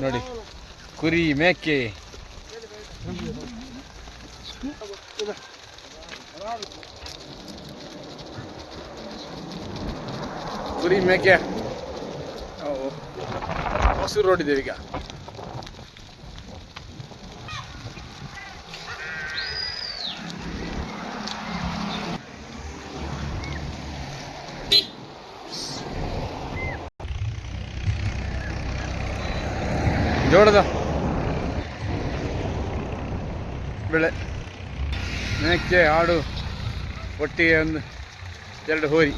ನೋಡಿ ಕುರಿ ಮೇಕೆ ಕುರಿ ಮೇಕೆ ಹೊಸೂರು ರೋಡ್ ಇದೆ ಈಗ. ಜೋಳದ ಬೆಳೆ, ಮೇಕೆ, ಆಡು, ಒಟ್ಟಿಗೆ ಒಂದು 2 ಹೋರಿ.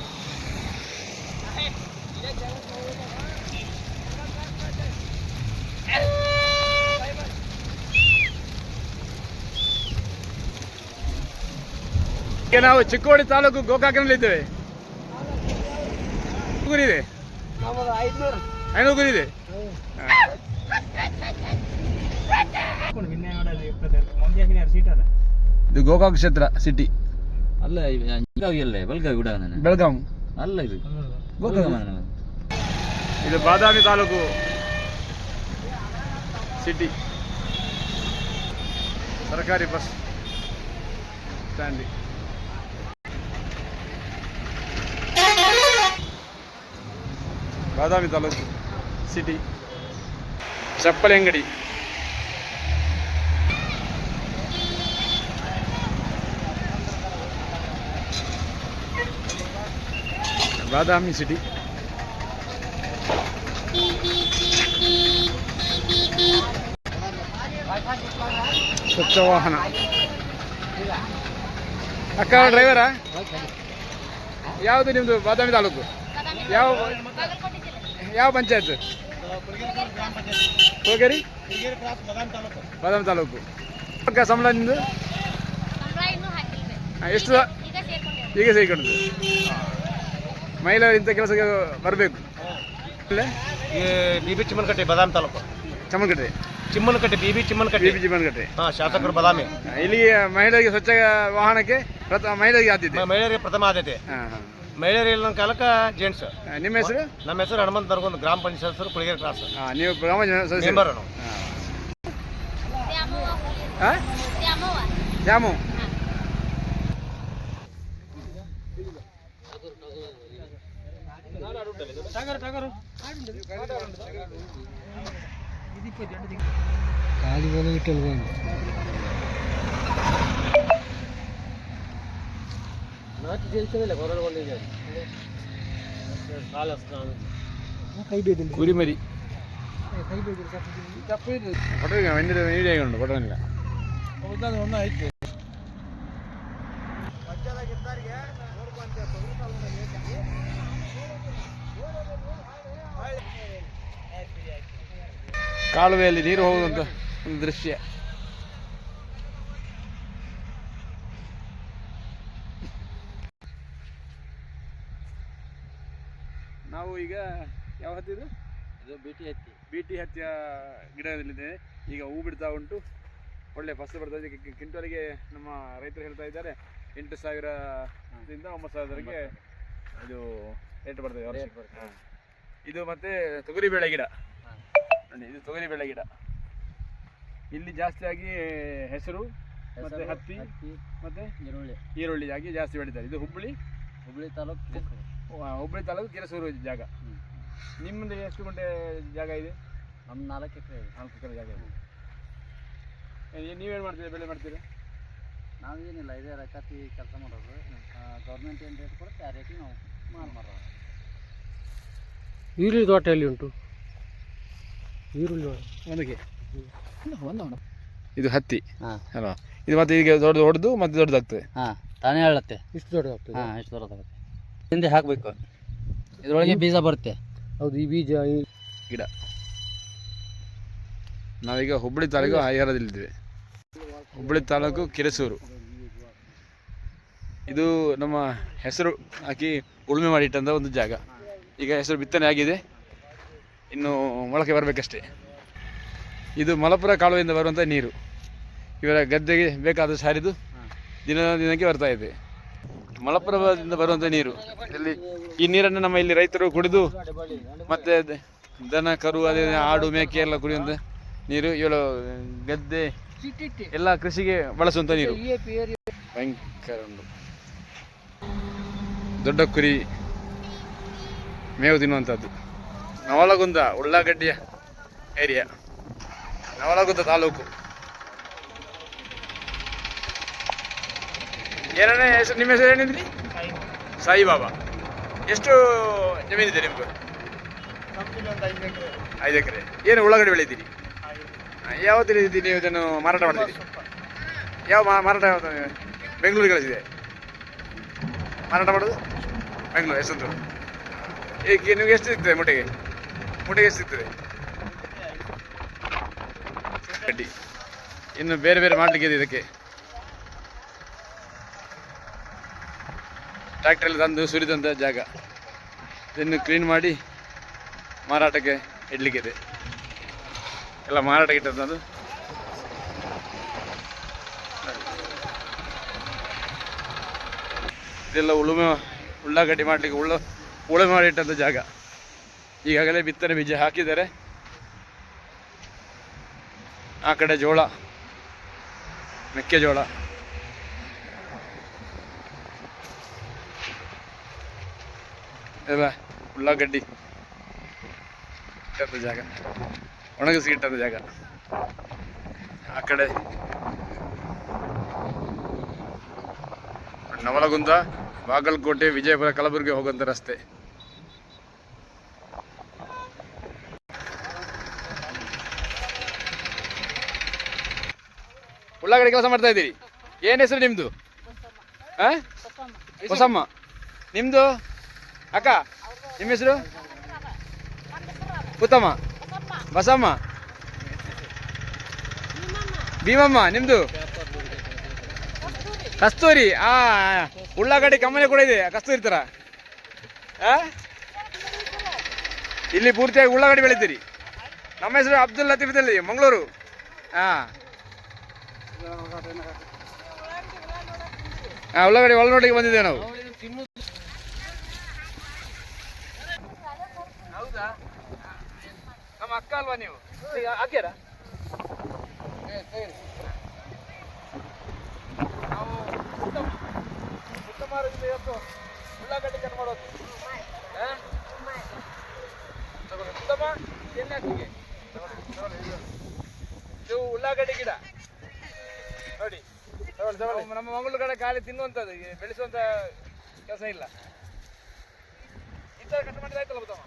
ಈಗ ನಾವು ಚಿಕ್ಕೋಡಿ ತಾಲೂಕು ಗೋಕಾಕನಲ್ಲಿದ್ದೇವೆ. ಗುರಿದೆ 500 ಗುರಿದೆ. ಇದು ಗೋಕಾಕ್ ಕ್ಷೇತ್ರ ಸಿಟಿ ಅಲ್ಲ, ಬೆಳಗಾವಿ ಅಲ್ಲ, ಬೆಳಗಾವಿ ಬೆಳಗಾಂ ಅಲ್ಲ, ಇದು ಗೋಕಾಕ್. ಇದು ಬಾದಾಮಿ ತಾಲೂಕು ಸಿಟಿ. ಸರ್ಕಾರಿ ಬಸ್ ಸ್ಟ್ಯಾಂಡ್. ಬಾದಾಮಿ ತಾಲೂಕು ಸಿಟಿ. ಚಪ್ಪಲಿ ಅಂಗಡಿ, ಬಾದಾಮಿ ಸಿಟಿ. ಸ್ವಚ್ಛ ವಾಹನ. ಅಕ್ಕ ಡ್ರೈವರಾ? ಯಾವುದು ನಿಮ್ಮದು? ಬಾದಾಮಿ ತಾಲೂಕು ಯಾವ ಪಂಚಾಯತ್? ಹೋಗರಿ ಬಾದಾಮಿ ತಾಲೂಕು. ಸಂಬಳ ನಿಮ್ಮದು ಎಷ್ಟು? ಈಗ ಸೇರಿಕೊಂಡು ಮಹಿಳೆಯರು ಇಂಥ ಕೆಲಸಕ್ಕೆ ಬರಬೇಕು. ಬಿ ಚಿಮ್ಮನಕಟ್ಟೆ, ಬಾದಾಮಿ ತಾಲೂಕು. ಚಮ್ಮನಕಟ್ಟೆ ಚಿಮ್ಮನಕಟ್ಟೆ, ಬಿ ಚಿಮ್ಮನಕಟ್ಟೆ. ಹಾಂ, ಶಾಸಕರು ಬಾದಾಮಿ. ಇಲ್ಲಿ ಮಹಿಳೆಯರಿಗೆ ಸ್ವಚ್ಛ ವಾಹನಕ್ಕೆ ಮಹಿಳೆಯರಿಗೆ ಆದ್ಯತೆ. ಮಹಿಳೆಯರಿಗೆ ಪ್ರಥಮ ಆದ್ಯತೆ. ಮಹಿಳೆಯರು ಇಲ್ಲ ಕಾಲಕ್ಕೆ ಜೆಂಟ್ಸ್. ನಿಮ್ಮ ಹೆಸರು? ನಮ್ಮ ಹೆಸರು ಹನುಮಂತ ನರಗುಂದ, ಗ್ರಾಮ ಪಂಚಾಯತ್ ಸದಸ್ಯರು, ಕುಳಗೇರಿ ಕ್ರಾಸ್. ನೀವು ಗ್ರಾಮ ಮೆಂಬರ್. ದ್ಯಾಮು. കുരിമരി വീഡിയോ പടമില്ല. ಕಾಲುವೆಯಲ್ಲಿ ನೀರು ಹೋಗುವಂತ ಒಂದು ದೃಶ್ಯ. ನಾವು ಈಗ ಯಾವ ಹತ್ತಿದು? ಇದು ಬಿಟಿ ಹತ್ತಿಯ ಗಿಡದಲ್ಲಿದೆ. ಈಗ ಹೂ ಬಿಡ್ತಾ ಉಂಟು, ಒಳ್ಳೆ ಫಸಲು ಬರ್ತಾ ಇದೆ. ಕ್ವಿಂಟಲ್ಗೆ ನಮ್ಮ ರೈತರು ಹೇಳ್ತಾ ಇದ್ದಾರೆ 8,000ದಿಂದ 9,000ವರೆಗೆ ಇದು ರೇಟ್ ಬರ್ತದೆ. ಇದು ಮತ್ತೆ ತೊಗರಿಬೇಳೆ ಗಿಡ. ಇದು ತೊಗರಿಬೇಳೆ ಗಿಡ. ಇಲ್ಲಿ ಜಾಸ್ತಿಯಾಗಿ ಹೆಸರು ಮತ್ತೆ ಹತ್ತಿ ಮತ್ತೆ ಈರುಳ್ಳಿ ಆಗಿ ಜಾಸ್ತಿ ಬೆಳೀತಾರೆ. ಇದು ಹುಬ್ಬಳ್ಳಿ ತಾಲೂಕು ಕಿರಸೂರು ಜಾಗ. ನಿಮ್ಮದು ಎಷ್ಟು ಗುಂಟೆ ಜಾಗ ಇದೆ? ನಮ್ಮ 4 ಎಕರೆ ಜಾಗ ಇದೆ. ನೀವೇನು ಮಾಡ್ತೀರಾ? ಬೆಳೆ ಮಾಡ್ತೀರಾ? ನಾವೇನಿಲ್ಲ, ಇದೇ ರಕಾತಿ ಕೆಲಸ ಮಾಡೋದು. ಗೌರ್ಮೆಂಟ್ ಏನು ರೇಟ್ ಕೊಡುತ್ತೆ ಆ ರೇಟಿಗೆ ನಾವು ಮಾರೋದು. ಈರುಳ್ಳಿ ತೋಟ ಎಲ್ಲಿ ಉಂಟು? ಈರುಳ್ಳಿ ಇದು ಹತ್ತಿ ಅಲ್ವಾ? ಇದು ಮತ್ತೆ ಈಗ ಹೊಡೆದು ಮತ್ತೆ ದೊಡ್ಡದಾಗ್ತದೆ. ತಾನೇ ಹೇಳುತ್ತೆ. ಇಷ್ಟು ದೊಡ್ಡದಾಗ್ತದೆ? ಇಷ್ಟು ದೊಡ್ಡದಾಗುತ್ತೆ. ಹಿಂದೆ ಹಾಕಬೇಕು, ಇದರೊಳಗೆ ಬೀಜ ಬರುತ್ತೆ. ಹೌದು, ಈ ಬೀಜ ಗಿಡ. ನಾವೀಗ ಹುಬ್ಬಳ್ಳಿ ತಾಲೂಕು ಹರಿಹರದಲ್ಲಿದ್ದೇವೆ. ಹುಬ್ಬಳ್ಳಿ ತಾಲೂಕು ಕಿರಸೂರು. ಇದು ನಮ್ಮ ಹೆಸರು ಹಾಕಿ ಉಳುಮೆ ಮಾಡಿಟ್ಟಂಥ ಒಂದು ಜಾಗ. ಈಗ ಹೆಸರು ಬಿತ್ತನೆ ಆಗಿದೆ, ಇನ್ನು ಮೊಳಕೆ ಬರಬೇಕಷ್ಟೇ. ಇದು ಮಲಪುರ ಕಾಲುವೆಯಿಂದ ಬರುವಂಥ ನೀರು ಇವರ ಗದ್ದೆಗೆ ಬೇಕಾದಷ್ಟು ಹರಿದು ದಿನಕ್ಕೆ ಬರ್ತಾ ಇದೆ. ಮಲಪುರದಿಂದ ಬರುವಂಥ ನೀರು. ಇಲ್ಲಿ ಈ ನೀರನ್ನು ನಮ್ಮ ಇಲ್ಲಿ ರೈತರು ಕುಡಿದು ಮತ್ತೆ ದನ ಕರು ಅದೇ ಆಡು ಮೇಕೆ ಎಲ್ಲ ಕುಡಿಯುವಂಥ ನೀರು. ಇವಳು ಗದ್ದೆ ಎಲ್ಲ ಕೃಷಿಗೆ ಬಳಸುವಂಥ ನೀರು. ಭಯಂಕರ ಉಂಟು. ದೊಡ್ಡ ಕುರಿ ಮೇವು ತಿನ್ನುವಂಥದ್ದು. ನವಲಗುಂದ ಉಳ್ಳಾಗಡ್ಡಿಯ ಏರಿಯಾ, ನವಲಗುಂದ ತಾಲೂಕು. ಏನನೇ ಹೆಸರು, ನಿಮ್ಮ ಹೆಸರು ಏನಿದ್ರಿ? ಸಾಯಿಬಾಬಾ. ಎಷ್ಟು ಜಮೀನಿದೆ ನಿಮ್ಗೆ? 5 ಎಕರೆ. ಏನು ಉಳ್ಳಾಗಡ್ಡಿ ಬೆಳೀತೀರಿ? ಯಾವತ್ತು ರೀತಿ ನೀವು ಇದನ್ನು ಮಾರಾಟ ಮಾಡ್ತೀರಿ? ಯಾವ ಮಾರಾಟ ಬೆಂಗಳೂರಿಗೆ ಕಳಿಸಿದೆ ಮಾರಾಟ ಮಾಡೋದು? ಬೆಂಗಳೂರು ಯಶವಂತಪುರ. ಈಗ ನಿಮ್ಗೆ ಎಷ್ಟು ಸಿಗ್ತದೆ ಮುಟೆಗೆ? ಮುಟೆಗೆ ಎಷ್ಟು ಸಿಗ್ತದೆ? ಗಡ್ಡಿ ಇನ್ನು ಬೇರೆ ಬೇರೆ ಮಾಡಲಿಕ್ಕೆ ಇದೆ. ಇದಕ್ಕೆ ಟ್ರ್ಯಾಕ್ಟ್ರಲ್ಲಿ ತಂದು ಸುರಿದಂಥ ಜಾಗ, ಇದನ್ನು ಕ್ಲೀನ್ ಮಾಡಿ ಮಾರಾಟಕ್ಕೆ ಇಡಲಿಕ್ಕಿದೆ. ಎಲ್ಲ ಮಾರಾಟಕ್ಕೆ ಇಟ್ಟದ್ದು. ಇದೆಲ್ಲ ಉಳ್ಳಾಗಡ್ಡಿ ಮಾಡಲಿಕ್ಕೆ ಉಳುಮೆ ಮಾಡಿ ಇಟ್ಟಂಥ ಜಾಗ. ಈಗಾಗಲೇ ಬಿತ್ತನೆ ಬೀಜ ಹಾಕಿದ್ದಾರೆ. ಆ ಕಡೆ ಜೋಳ, ಮೆಕ್ಕೆಜೋಳ. ಎಲ್ಲ ಉಳ್ಳಾಗಡ್ಡಿ ಇಟ್ಟಂಥ ಜಾಗ, ಒಣಗಿಸಿ ಇಟ್ಟಂಥ ಜಾಗ. ಆ ಕಡೆ ನವಲಗುಂದ, ಬಾಗಲಕೋಟೆ, ವಿಜಯಪುರ, ಕಲಬುರಗಿ ಹೋಗುವಂಥ ರಸ್ತೆ. ಉಳ್ಳಾಗಡ್ಡಿ ಕೆಲಸ ಮಾಡ್ತಾ ಇದ್ದೀರಿ. ಏನು ಹೆಸರು ನಿಮ್ಮದು? ಹೊಸಮ್ಮ. ನಿಮ್ಮದು ಅಕ್ಕ? ನಿಮ್ಮ ಹೆಸರು? ಉತ್ತಮ, ಬಸಮ್ಮ, ಭೀಮಮ್ಮ. ನಿಮ್ಮದು? ಕಸ್ತೂರಿ. ಉಳ್ಳಾಗಡ್ಡಿ ಕಮ್ಮನೆ ಕೂಡ ಇದೆ, ಕಸ್ತೂರಿ ಥರ. ಇಲ್ಲಿ ಪೂರ್ತಿಯಾಗಿ ಉಳ್ಳಾಗಡ್ಡಿ ಬೆಳಿತೀರಿ. ನಮ್ಮ ಹೆಸರು ಅಬ್ದುಲ್ ಲತೀಫ್ ಅಲ್ಲಿ, ಮಂಗಳೂರು. ಉಳ್ಳಾಗಡ್ಡಿ ಒಳನೋಟಿಗೆ ಬಂದಿದ್ದೇವೆ ನಾವು. ಹೌದಾ? ನಮ್ಮ ಅಕ್ಕ ಅಲ್ವಾ ನೀವು? ಹಾಕ್ಯಾರ? ನಾವು ಇವತ್ತು ಉಳ್ಳಾಗಡ್ಡಿ ಕಟ್ ಮಾಡೋದು. ಉತ್ತಮ ಎಣ್ಣೆ ಹಾಕಿಗೆ ಇದು ಉಳ್ಳಾಗಡ್ಡಿ ಗಿಡ ನೋಡಿ. ನಮ್ಮ ಮಂಗಳೂರು ಕಡೆ ಖಾಲಿ ತಿನ್ನುವಂಥದ್ದು, ಬೆಳೆಸುವಂಥ ಕೆಲಸ ಇಲ್ಲ. ಈ ಥರ ಕಟ್ ಮಾಡಿದ್ರೆ ಆಯ್ತಲ್ಲ ಉತ್ತಮ.